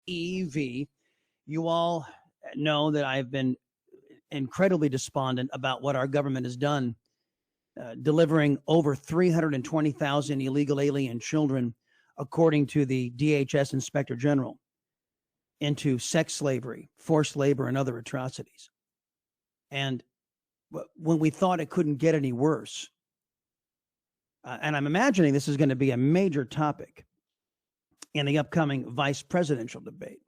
EV. You all know that I've been incredibly despondent about what our government has done, delivering over 320,000 illegal alien children, according to the DHS Inspector General, into sex slavery, forced labor, and other atrocities. And when we thought it couldn't get any worse, and I'm imagining this is going to be a major topic in the upcoming vice presidential debate,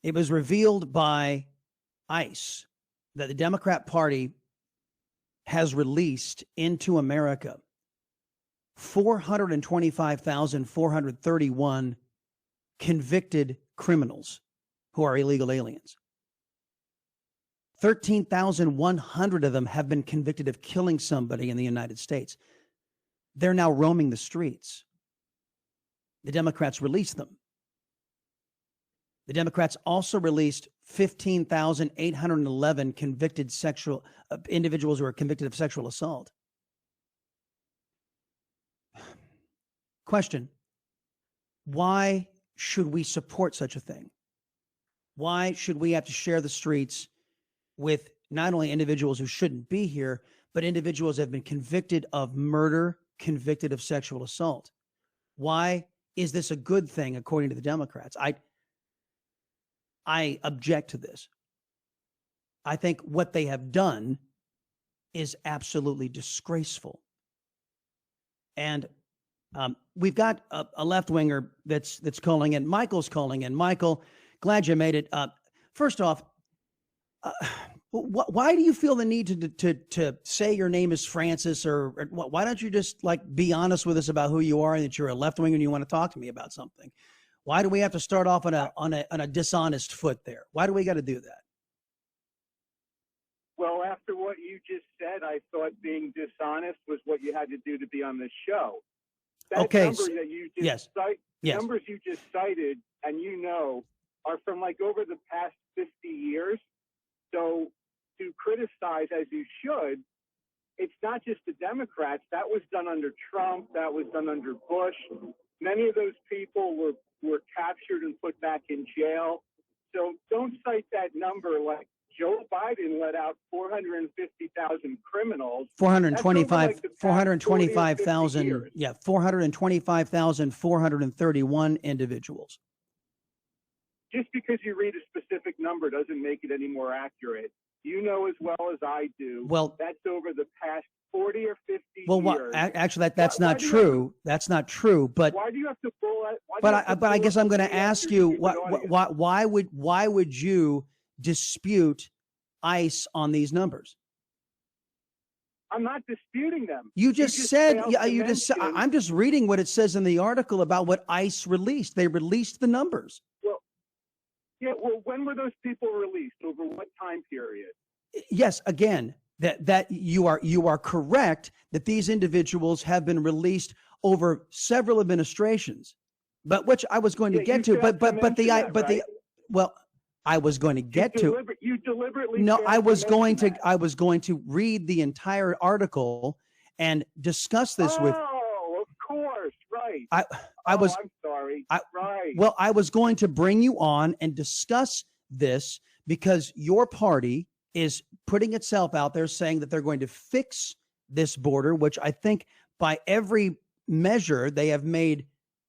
it was revealed by ICE that the Democrat Party has released into America 425,431 convicted criminals who are illegal aliens. 13,100 of them have been convicted of killing somebody in the United States. They're now roaming the streets. The Democrats released them. The Democrats also released 15,811 convicted individuals who are convicted of sexual assault. Question: why should we support such a thing? Why should we have to share the streets with not only individuals who shouldn't be here, but individuals that have been convicted of murder, convicted of sexual assault? Why is this a good thing according to the Democrats? I object to this. I think what they have done is absolutely disgraceful. And we've got a left-winger that's calling in. Michael's calling in. Michael, glad you made it. First off, why do you feel the need to say your name is Francis, or why don't you just be honest with us about who you are and that you're a left-winger and you want to talk to me about something? Why do we have to start off on a dishonest foot there? Why do we got to do that? Well, after what you just said, I thought being dishonest was what you had to do to be on this show. That Okay. number that you just numbers you just cited, and are from over the past 50 years. So to criticize, as you should, it's not just the Democrats. That was done under Trump. That was done under Bush. Many of those people were captured and put back in jail. So don't cite that number like Joe Biden let out 450,000 criminals. 425,000. Yeah, 425,431 individuals. Just because you read a specific number doesn't make it any more accurate. You know as well as I do. Well, that's over the past 40 or 50 well, years. Actually, that's not true. That's not true. But why do you have to pull that? But I guess I'm going to ask you, why would you dispute ICE on these numbers? I'm not disputing them. You just said. I'm just reading what it says in the article about what ICE released. They released the numbers. Well, when were those people released? Over what time period? Yes, again, that you are correct that these individuals have been released over several administrations, but which I was going to get to. I was going to get to. You deliberately. No, I was going to read the entire article and discuss this with. Oh, of course, right. I'm sorry. Right. Well, I was going to bring you on and discuss this because your party is putting itself out there saying that they're going to fix this border, which I think by every measure they have made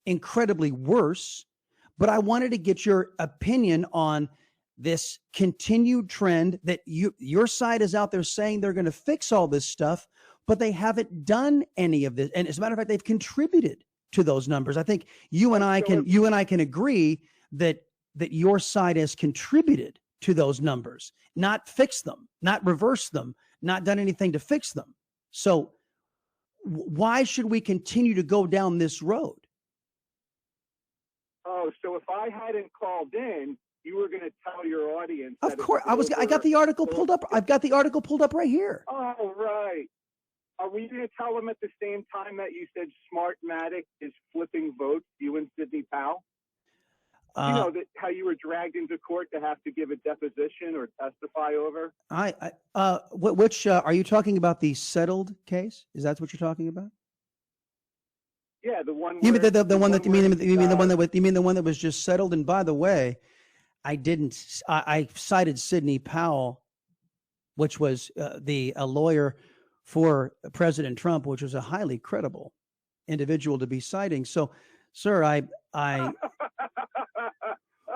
incredibly worse. But I wanted to get your opinion on this continued trend that your side is out there saying they're going to fix all this stuff, but they haven't done any of this. And as a matter of fact, they've contributed to those numbers. I think you and I can agree that your side has contributed to those numbers, not fix them, not reverse them, not done anything to fix them. So why should we continue to go down this road? Oh, so if I hadn't called in, you were going to tell your audience. Of course, I got the article pulled up. I've got the article pulled up right here. Oh, right. Are we going to tell them at the same time that you said Smartmatic is flipping votes, you and Sidney Powell? How you were dragged into court to have to give a deposition or testify over? Which are you talking about? The settled case? Is that what you're talking about? Yeah, the one. You mean the one that you mean the one that was just settled? And by the way, I cited Sidney Powell, which was a lawyer for President Trump, which was a highly credible individual to be citing. So, sir, I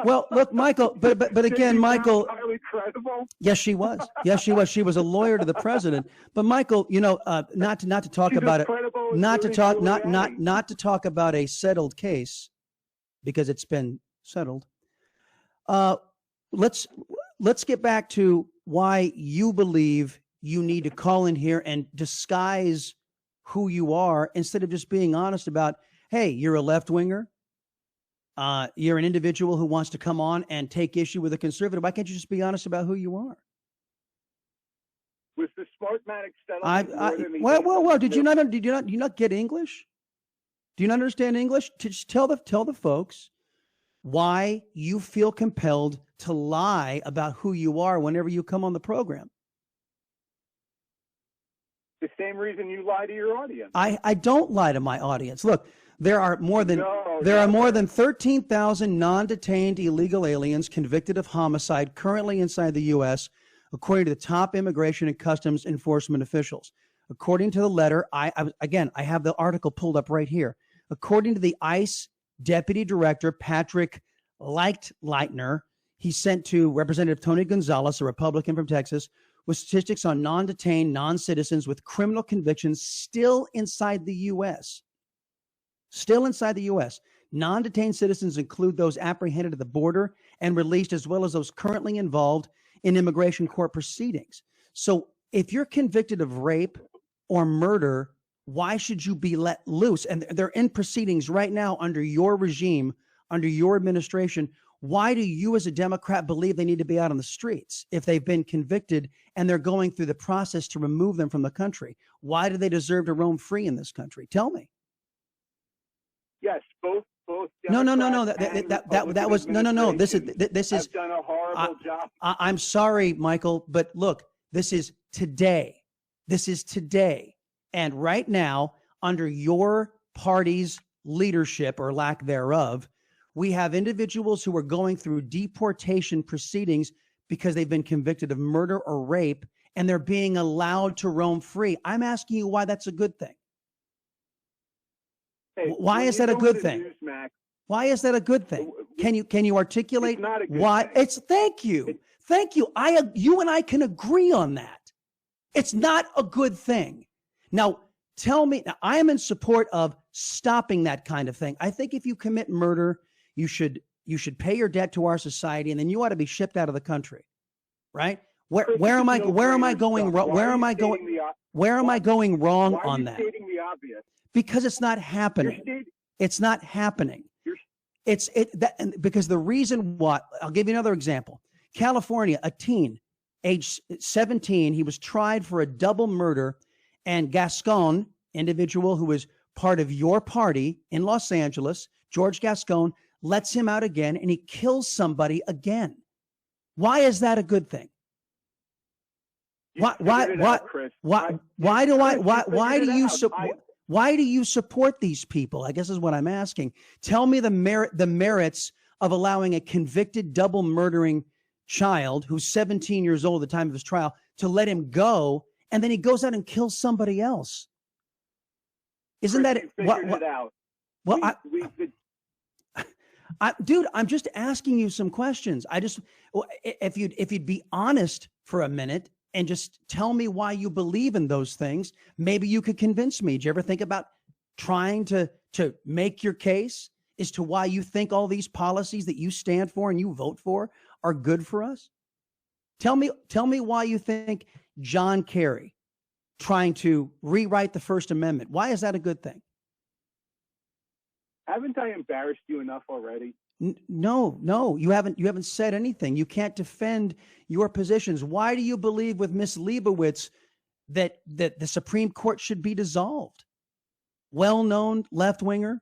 well, look, Michael, but again, Michael, highly credible. Yes, she was. Yes, she was. She was a lawyer to the president. But Michael, not to talk about it, not to talk about a settled case, because it's been settled. Let's get back to why you believe you need to call in here and disguise who you are instead of just being honest about, hey, you're a left winger. You're an individual who wants to come on and take issue with a conservative. Why can't you just be honest about who you are? Was the Smartmatic settlement? Well. Did you not get English? Do you not understand English? To just tell the folks why you feel compelled to lie about who you are whenever you come on the program. The same reason you lie to your audience. I don't lie to my audience. Look, there are more than 13,000 non-detained illegal aliens convicted of homicide currently inside the U.S., according to the top immigration and customs enforcement officials. According to the letter, I have the article pulled up right here. According to the ICE Deputy Director Patrick Leitner, he sent to Representative Tony Gonzalez, a Republican from Texas, with statistics on non-detained non-citizens with criminal convictions still inside the U.S. Still inside the U.S. Non-detained citizens include those apprehended at the border and released, as well as those currently involved in immigration court proceedings. So if you're convicted of rape or murder, why should you be let loose? And they're in proceedings right now under your regime, under your administration. Why do you as a Democrat believe they need to be out on the streets if they've been convicted and they're going through the process to remove them from the country? Why do they deserve to roam free in this country? Tell me. Yes, both. No. That was no. This is have done a horrible job. I'm sorry, Michael, but look, this is today. This is today, and right now, under your party's leadership or lack thereof, we have individuals who are going through deportation proceedings because they've been convicted of murder or rape, and they're being allowed to roam free. I'm asking you why that's a good thing. Hey, why is that a good thing? Newsmax, why is that a good thing? Can you articulate why? Thing. Thank you. You and I can agree on that. It's not a good thing. Now, tell me. Now, I am in support of stopping that kind of thing. I think if you commit murder, you should pay your debt to our society, and then you ought to be shipped out of the country, right? Where am I going wrong? Where am I going wrong on that? Stating the obvious. Because it's not happening. It's not happening. Because the reason why, I'll give you another example. California, a teen, age 17, he was tried for a double murder, and Gascon, individual who was part of your party in Los Angeles, George Gascon, lets him out again, and he kills somebody again. Why is that a good thing? Why do you support these people? I guess is what I'm asking. Tell me the merits of allowing a convicted double murdering child who's 17 years old at the time of his trial to let him go, and then he goes out and kills somebody else. Isn't that it? Out. Well, dude, I'm just asking you some questions. If you'd be honest for a minute and just tell me why you believe in those things, maybe you could convince me. Did you ever think about trying to make your case as to why you think all these policies that you stand for and you vote for are good for us? Tell me why you think John Kerry trying to rewrite the First Amendment, why is that a good thing? Haven't I embarrassed you enough already? No, you haven't said anything. You can't defend your positions. Why do you believe with Miss Leibowitz that the Supreme Court should be dissolved? Well-known left-winger.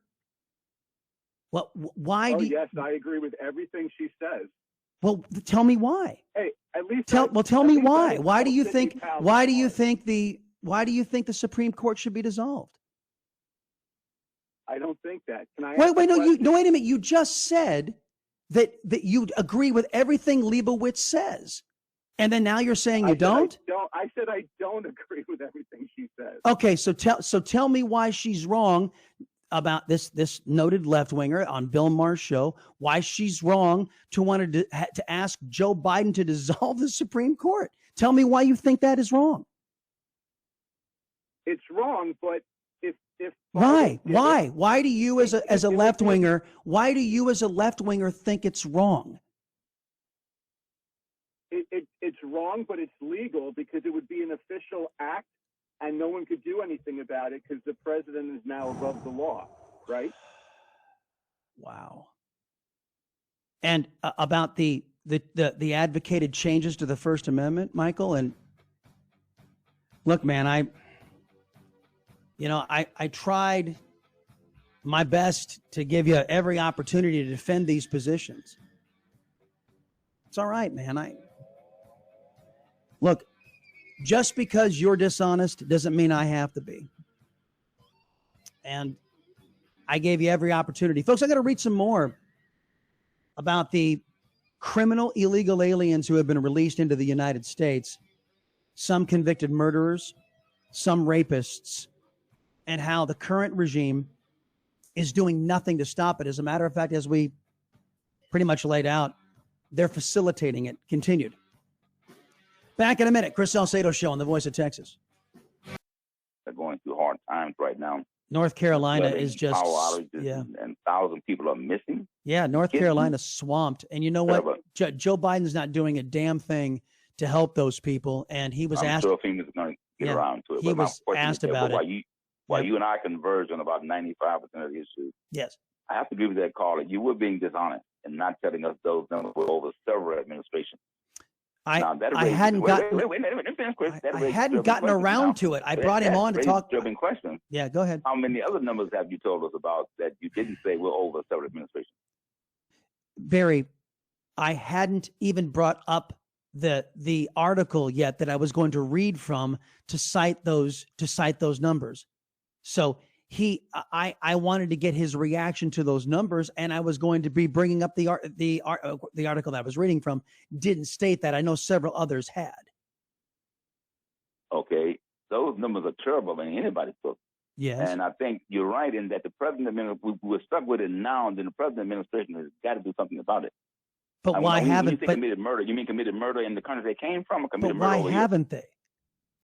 Well, why do you... Yes, I agree with everything she says. Well, tell me why. Hey, at least tell me why. Why do you think the Supreme Court should be dissolved? I don't think that. Can I? Wait, no, wait a minute. You just said that you agree with everything Leibowitz says, and then now you're saying you don't. I said I don't agree with everything she says. Okay, so tell me why she's wrong about this noted left winger on Bill Maher's show. Why she's wrong to want to ask Joe Biden to dissolve the Supreme Court. Tell me why you think that is wrong. It's wrong, but if why do you as a left winger think it's wrong? It's wrong, but it's legal because it would be an official act, and no one could do anything about it because the president is now above the law, right? Wow. And about the advocated changes to the First Amendment, Michael, and look, man, I tried my best to give you every opportunity to defend these positions. It's all right, man. Look, just because you're dishonest doesn't mean I have to be. And I gave you every opportunity. Folks, I got to read some more about the criminal illegal aliens who have been released into the United States, some convicted murderers, some rapists, and how the current regime is doing nothing to stop it. As a matter of fact, as we pretty much laid out, they're facilitating it. Continued. Back in a minute. Chris Salcedo Show on the Voice of Texas. They're going through hard times right now. North Carolina is just, power outages, yeah. And 1,000 people are missing. Yeah, North Carolina's swamped. And you know what? Joe Biden's not doing a damn thing to help those people. And he was asked. I'm sure FEMA's going to get around to it. He was asked about it. While you and I converge on about 95% of the issues, yes, I have to agree with that caller. You were being dishonest and not telling us those numbers were over several administrations. I hadn't gotten around to it. I brought him on to talk. Question. Yeah, go ahead. How many other numbers have you told us about that you didn't say were over several administrations? Barry, I hadn't even brought up the article yet that I was going to read from to cite those numbers. So I wanted to get his reaction to those numbers, and I was going to be bringing up the article that I was reading from. Didn't state that. I know several others had. Okay, those numbers are terrible in anybody's book. Yes, and I think you're right in that the president, we're stuck with it now, and then the president administration has got to do something about it. But why haven't? When you say committed murder, you mean committed murder in the country they came from, or committed murder? But why haven't they?